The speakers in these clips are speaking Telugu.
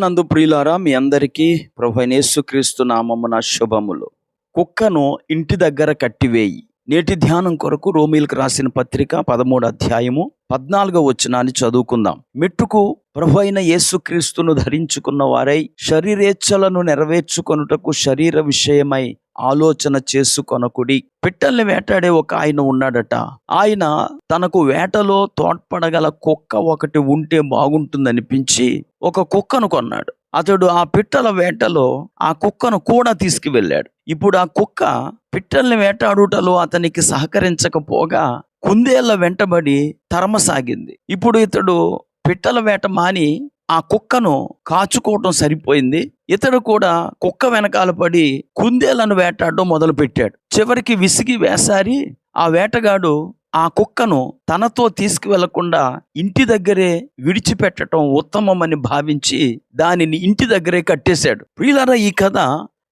ప్రభువునందు ప్రియులారా, మీ అందరికీ ప్రభువైన యేసుక్రీస్తు నామమున శుభములు. కుక్కను ఇంటి దగ్గర కట్టివేయి. నేటి ధ్యానం కొరకు రోమీయులకు రాసిన పత్రిక 13వ అధ్యాయము 14వ వచనాన్ని చదువుకుందాం. మెట్టుకు ప్రభువైన యేసుక్రీస్తును ధరించుకున్న వారై శరీరేచ్ఛలను నెరవేర్చుకొనుటకు శరీర విషయమై ఆలోచన చేసుకొనకుడి. పిట్టల్ని వేటాడే ఒక ఆయన ఉన్నాడట. ఆయన తనకు వేటలో తోడ్పడగల కుక్క ఒకటి ఉంటే బాగుంటుందనిపించి ఒక కుక్కను కొన్నాడు. అతడు ఆ పిట్టల వేటలో ఆ కుక్కను కూడా తీసుకువెళ్ళాడు. ఇప్పుడు ఆ కుక్క పిట్టల్ని వేటాడుటలో అతనికి సహకరించకపోగా కుందేళ్ల వెంటబడి తరమసాగింది. ఇప్పుడు ఇతడు పిట్టల వేట మాని ఆ కుక్కను కాచుకోవటం సరిపోయింది. ఇతడు కూడా కుక్క వెనకాల పడి కుందేళ్లను వేటాడడం మొదలు పెట్టాడు. చివరికి విసిగి వేసారి ఆ వేటగాడు ఆ కుక్కను తనతో తీసుకువెళ్లకుండా ఇంటి దగ్గరే విడిచిపెట్టడం ఉత్తమమని భావించి దానిని ఇంటి దగ్గరే కట్టేశాడు. ప్రియులారా, ఈ కథ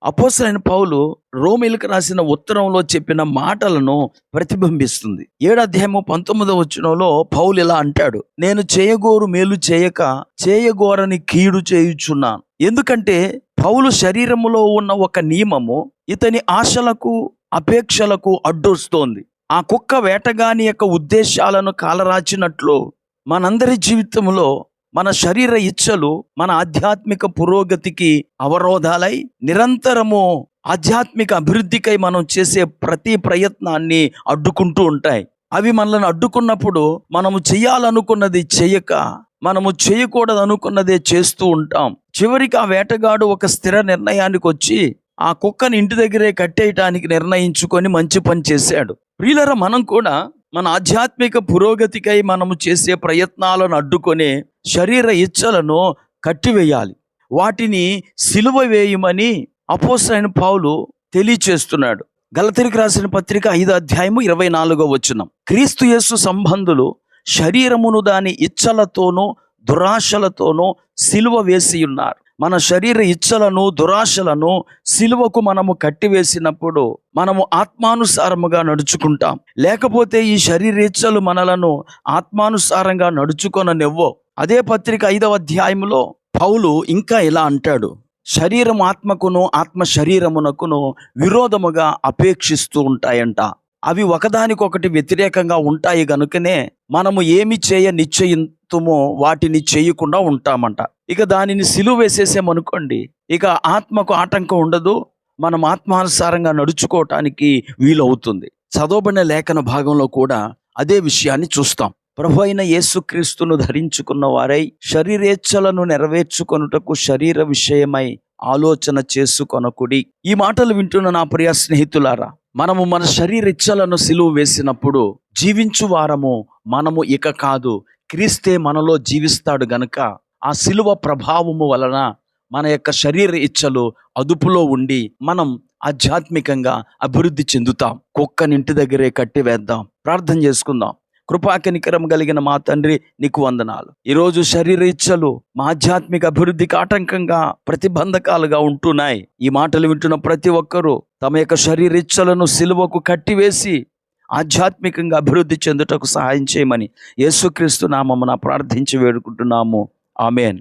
అపోస్తలుడైన పౌలు రోమీయులకు రాసిన ఉత్తరంలో చెప్పిన మాటలను ప్రతిబింబిస్తుంది. 7వ అధ్యాయము 19వ వచనంలో పౌలు ఇలా అంటాడు, నేను చేయగోరు మేలు చేయక చేయగోరని కీడు చేయుచున్నాను. ఎందుకంటే పౌలు శరీరములో ఉన్న ఒక నియమము ఇతని ఆశలకు అపేక్షలకు అడ్డొస్తోంది. ఆ కుక్క వేటగాని యొక్క ఉద్దేశాలను కాలరాచినట్లు మనందరి జీవితంలో మన శరీర ఇచ్చలు మన ఆధ్యాత్మిక పురోగతికి అవరోధాలై నిరంతరము ఆధ్యాత్మిక అభివృద్ధికై మనం చేసే ప్రతి ప్రయత్నాన్ని అడ్డుకుంటూ ఉంటాయి. అవి మనల్ని అడ్డుకున్నప్పుడు మనము చేయాలనుకున్నది చేయక మనము చేయకూడదు అనుకున్నదే చేస్తూ ఉంటాం. చివరికి ఆ వేటగాడు ఒక స్థిర నిర్ణయానికి వచ్చి ఆ కుక్కని ఇంటి దగ్గరే కట్టేయటానికి నిర్ణయించుకొని మంచి పని చేశాడు. ప్రియులారా, మనం కూడా మన ఆధ్యాత్మిక పురోగతికై మనము చేసే ప్రయత్నాలను అడ్డుకొని శరీర ఇచ్చలను కట్టివేయాలి. వాటిని సిలువ వేయమని అపోస్తలుడైన పౌలు తెలియచేస్తున్నాడు. గలతీయులకు రాసిన పత్రిక 5వ అధ్యాయము 24వ వచనం, క్రీస్తు యేసు సంబంధులు శరీరమును దాని ఇచ్చలతోనూ దురాశలతోనూ సిలువ వేసి ఉన్నారు. మన శరీర ఇచ్చలను దురాశలను సిలువకు మనము కట్టివేసినప్పుడు మనము ఆత్మానుసారముగా నడుచుకుంటాం. లేకపోతే ఈ శరీర ఇచ్చలు మనలను ఆత్మానుసారంగా నడుచుకొననివ్వో. అదే పత్రిక 5వ అధ్యాయంలో పౌలు ఇంకా ఇలా అంటాడు, శరీరం ఆత్మకును ఆత్మ శరీరమునకును విరోధముగా అపేక్షిస్తూ ఉంటాయంట. అవి ఒకదానికొకటి వ్యతిరేకంగా ఉంటాయి గనుకనే మనము ఏమి చేయ నిశ్చయింతుమో వాటిని చేయకుండా ఉంటామంట. ఇక దానిని సిలువ వేసేసామనుకోండి, ఇక ఆత్మకు ఆటంకం ఉండదు, మనం ఆత్మానుసారంగా నడుచుకోవటానికి వీలవుతుంది. చదవబడిన లేఖన భాగంలో కూడా అదే విషయాన్ని చూస్తాం. ప్రభువైన యేసుక్రీస్తును ధరించుకున్న వారై శరీరేచ్ఛలను నెరవేర్చుకొనుటకు శరీర విషయమై ఆలోచన చేసుకొనకుడి. ఈ మాటలు వింటున్న నా ప్రియ స్నేహితులారా, మనము మన శరీర ఇచ్చలను సిలువ వేసినప్పుడు జీవించు వారము మనము ఇక కాదు, క్రీస్తే మనలో జీవిస్తాడు గనుక ఆ సిలువ ప్రభావము వలన మన యొక్క శరీర ఇచ్చలు అదుపులో ఉండి మనం ఆధ్యాత్మికంగా అభివృద్ధి చెందుతాం. కుక్కని ఇంటి దగ్గరే కట్టి వేద్దాం. ప్రార్థన చేసుకుందాం. కృపాకనికరం కలిగిన మా తండ్రి, నీకు వందనాలు. ఈరోజు శరీర ఇచ్చలు మా ఆధ్యాత్మిక అభివృద్ధికి ఆటంకంగా ప్రతిబంధకాలుగా ఉంటున్నాయి. ఈ మాటలు వింటున్న ప్రతి ఒక్కరూ తమ యొక్క శరీర ఇచ్చలను సిలువకు కట్టివేసి ఆధ్యాత్మికంగా అభివృద్ధి చెందుటకు సహాయం చేయమని యేసుక్రీస్తు నామమున ప్రార్థించి వేడుకుంటున్నాము. ఆమేన్.